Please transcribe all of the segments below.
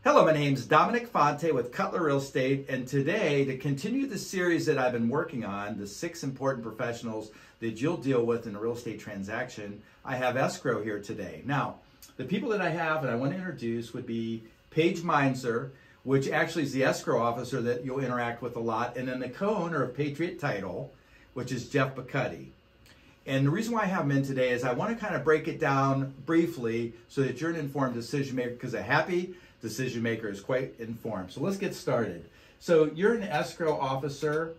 Hello, my name's Dominic Fonte with Cutler Real Estate, and today, to continue the series that I've been working on, the 6 important professionals that you'll deal with in a real estate transaction, I have Escrow here today. Now, the people that I have and I want to introduce would be Paige Mizener, which actually is the escrow officer that you'll interact with a lot, and then the co-owner of Patriot Title, which is Jeff Boccuti. And the reason why I have him in today is I want to kind of break it down briefly so that you're an informed decision maker, because a happy decision maker is quite informed. So let's get started. So you're an escrow officer,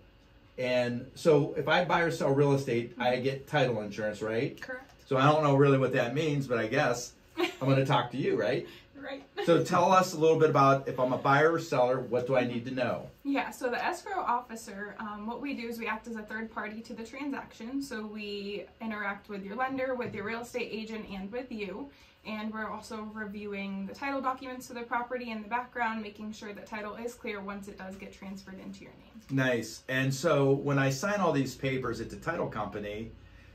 and so if I buy or sell real estate, I get title insurance, right? Correct. So I don't know really what that means, but I guess I'm going to talk to you, right? Right. So tell us a little bit about, if I'm a buyer or seller, what do I need to know? Yeah, so the escrow officer, what we do is we act as a third party to the transaction. So we interact with your lender, with your real estate agent, and with you. And we're also reviewing the title documents to the property in the background, making sure that title is clear once it does get transferred into your name. Nice. And so when I sign all these papers at the title company,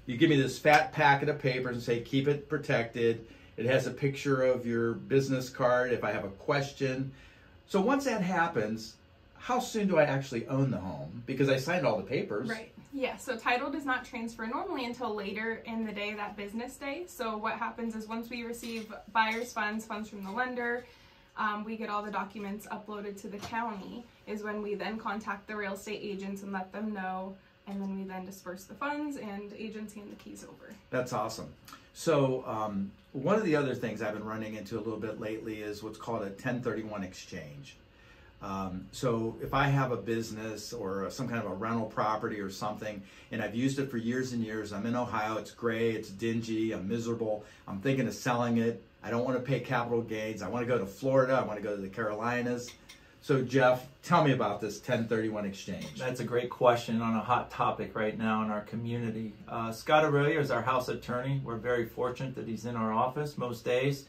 you give me this fat packet of papers and say, keep it protected. It has a picture of your business card if I have a question. So once that happens, how soon do I actually own the home? Because I signed all the papers. Right. Yeah, so title does not transfer normally until later in the day, that business day. So what happens is once we receive buyer's funds from the lender, we get all the documents uploaded to the county, is when we then contact the real estate agents and let them know, and then we then disperse the funds and agents hand the keys over. That's awesome. So one of the other things I've been running into a little bit lately is what's called a 1031 exchange. So if I have a business or some kind of a rental property or something, and I've used it for years and years, I'm in Ohio, it's gray, it's dingy, I'm miserable, I'm thinking of selling it, I don't want to pay capital gains, I want to go to Florida, I want to go to the Carolinas. So Jeff, tell me about this 1031 exchange. That's a great question on a hot topic right now in our community. Scott Aurelia is our house attorney. We're very fortunate that he's in our office most days,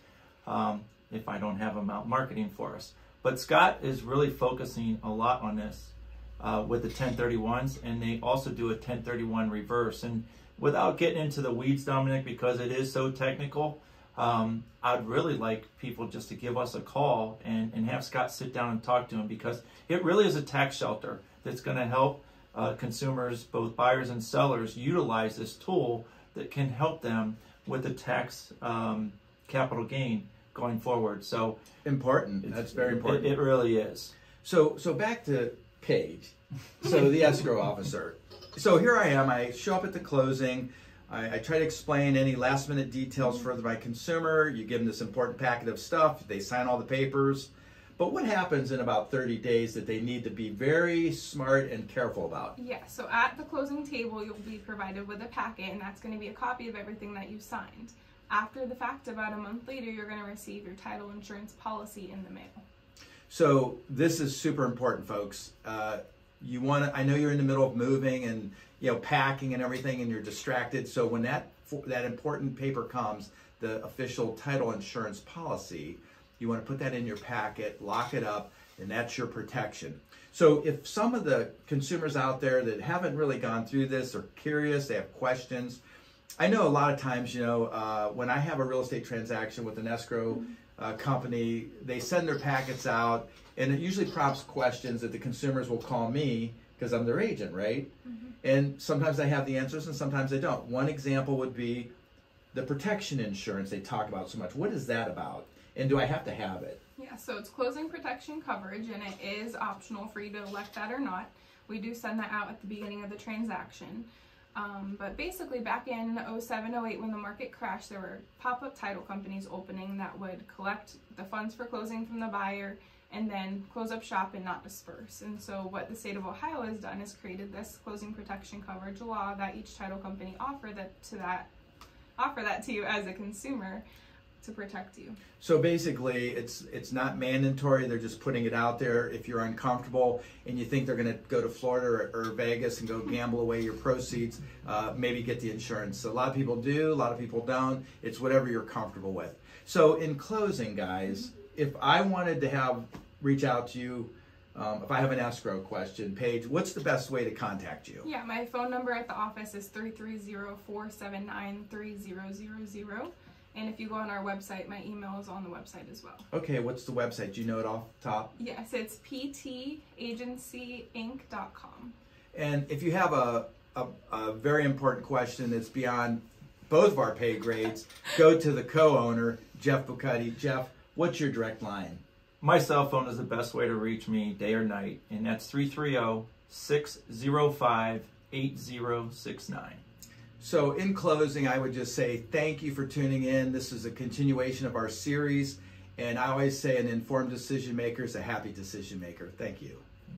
if I don't have him out marketing for us. But Scott is really focusing a lot on this with the 1031s, and they also do a 1031 reverse. And without getting into the weeds, Dominic, because it is so technical, I'd really like people just to give us a call and have Scott sit down and talk to him, because it really is a tax shelter that's going to help consumers, both buyers and sellers, utilize this tool that can help them with the tax capital gain going forward. So important. That's very important. It really is. So back to Paige, so the escrow officer. So here I am, I show up at the closing, I try to explain any last minute details for my consumer, you give them this important packet of stuff, they sign all the papers. But what happens in about 30 days that they need to be very smart and careful about? Yeah, so at the closing table, you'll be provided with a packet, and that's going to be a copy of everything that you signed. After the fact, about a month later, you're going to receive your title insurance policy in the mail. So this is super important, folks. You want to, I know you're in the middle of moving and packing and everything, and you're distracted. So when that important paper comes, the official title insurance policy, you want to put that in your packet, lock it up, and that's your protection. So if some of the consumers out there that haven't really gone through this are curious, they have questions, I know a lot of times, when I have a real estate transaction with an escrow company, they send their packets out, and it usually prompts questions that the consumers will call me because I'm their agent, right? Mm-hmm. And sometimes I have the answers and sometimes I don't. One example would be the protection insurance they talk about so much. What is that about? And do I have to have it? Yeah, so it's closing protection coverage, and it is optional for you to elect that or not. We do send that out at the beginning of the transaction. But basically back in 07, 08, when the market crashed, there were pop-up title companies opening that would collect the funds for closing from the buyer and then close up shop and not disperse. And so what the state of Ohio has done is created this closing protection coverage law that each title company offer that to you as a consumer to protect you. So basically, it's not mandatory. They're just putting it out there. If you're uncomfortable and you think they're going to go to Florida or Vegas and go gamble away your proceeds, maybe get the insurance. So a lot of people do, a lot of people don't. It's whatever you're comfortable with. So in closing, guys, if I wanted to reach out to you, if I have an escrow question, Paige, what's the best way to contact you? Yeah, my phone number at the office is 330-479-3000. And if you go on our website, my email is on the website as well. Okay, what's the website? Do you know it off the top? Yes, it's ptagencyinc.com. And if you have a very important question that's beyond both of our pay grades, go to the co-owner, Jeff Boccuti. Jeff, what's your direct line? My cell phone is the best way to reach me day or night, and that's 330-605-8069. So in closing, I would just say thank you for tuning in. This is a continuation of our series, and I always say an informed decision maker is a happy decision maker. Thank you.